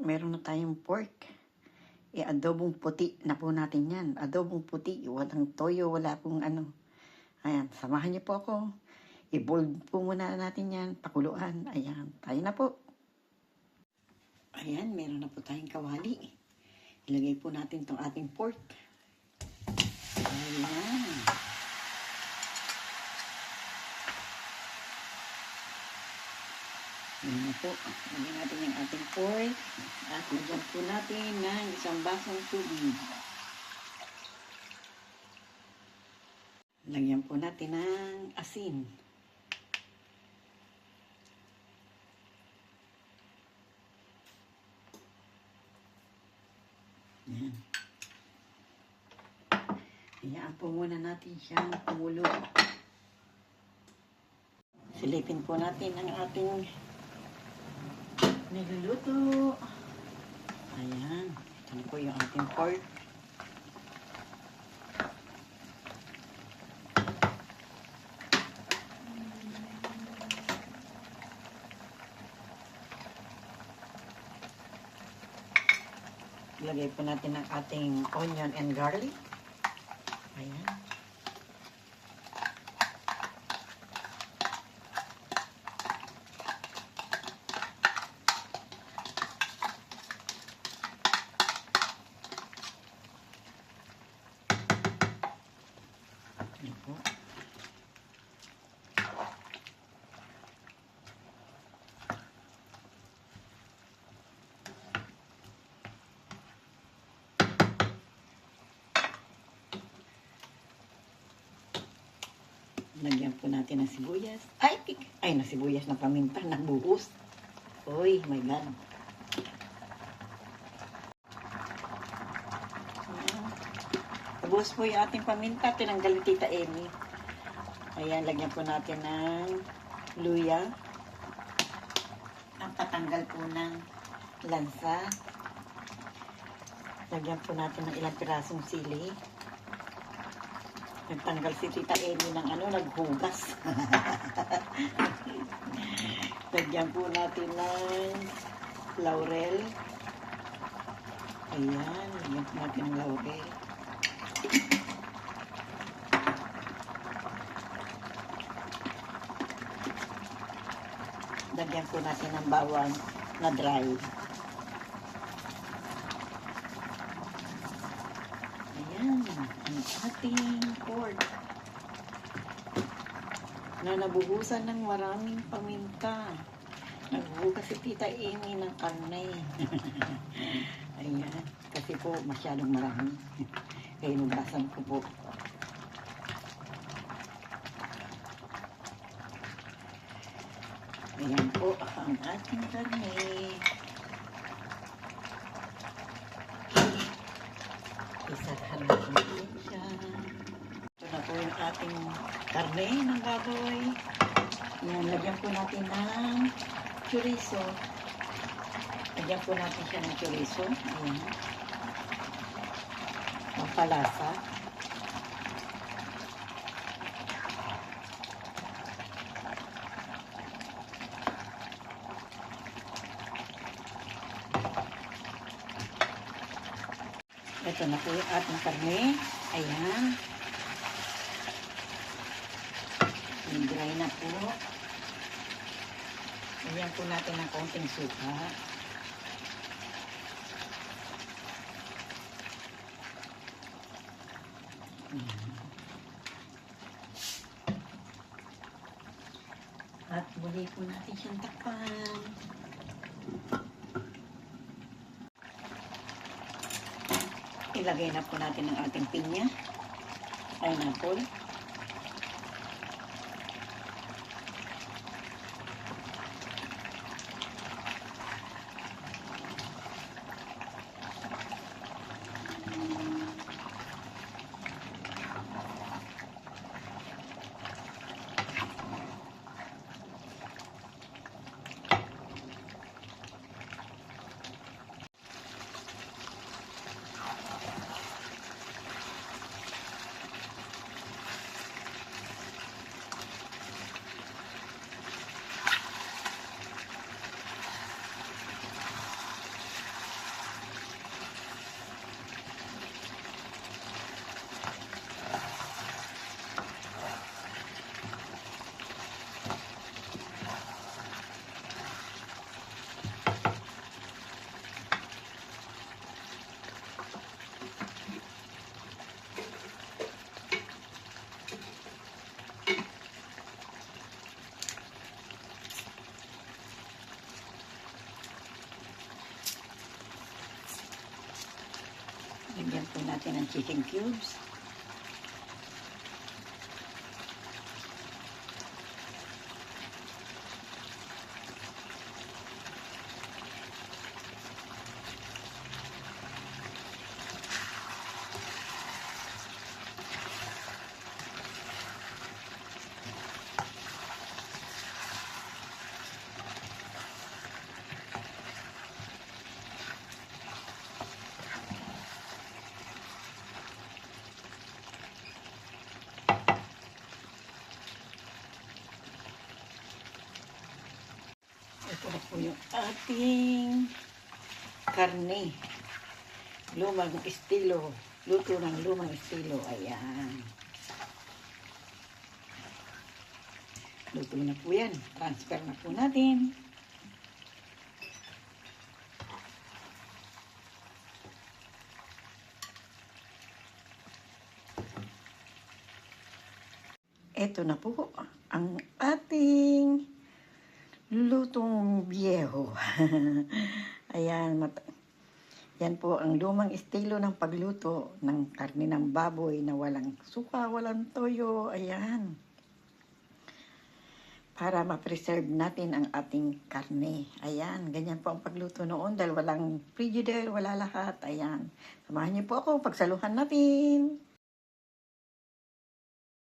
meron na tayong pork. Adobong puti na po natin yan. Adobong puti, walang toyo, wala pong ano. Ayan, samahan niyo po ako. I-boil po muna natin yan, pakuluan. Ayan, tayo na po. Ayan, meron na po tayong kawali. Ilagay po natin itong ating pork. Ayan. Ayan na po. Lagyan natin yung ating pork. At lagyan po natin ng isang basong tubig. Lagyan po natin ng asin. Ayan. Hayaan po muna natin siyang kumulo. Silipin po natin ang ating niluluto. Ayan. Ito na po yung ating pork. Lagay po natin ang ating onion and garlic. Ayan. Ayan po. Lagyan po natin ng sibuyas. Ay, na sibuyas na paminta, nagbuhos. Uy, my God. Nabuhos po yung ating paminta, tinanggal ni Tita Amy. Ayan, lagyan po natin ng luya. Ang patanggal po ng lansa. Lagyan po natin ng ilang pirasong sili. Nagtanggal si Tita Amy ng naghugas. Lagyan po natin ng laurel. Ayan, lagyan po natin ng laurel. Lagyan po natin ng bawang na dry. Ayan, ang ating pork na nabuhusan ng maraming paminta. Naghugas si Tita Amy ng karne. Ayan, kasi po masyadong marami. Kaya nugasan ko po. Ayan po ang ating karne. Isahan natin siya. Ito na po yung ating karne ng baboy. Ayan, lagyan po natin ng chorizo. Lagyan po natin siya ng chorizo. Ayan. Pampalasa. Ito na po yung ating karne. Ayan. Dry na po. Lagyan po natin ng konting suka. At muli po natin siyang takpan. Ilagay na po natin ang ating pinya, pineapple. Lagyan po natin ng chicken cubes. Ito na po yung ating karne. Lumang estilo. Luto ng lumang estilo. Ayan. Luto na po yan. Transfer na po natin. Ito na po ang ating lutong bieho. Ayan, yan po ang lumang estilo ng pagluto ng karne ng baboy na walang suka, walang toyo. Ayan. Para ma-preserve natin ang ating karne. Ayan, ganyan po ang pagluto noon dahil walang frigidaire, wala lahat. Ayan. Samahan niyo po ako, pagsaluhan natin.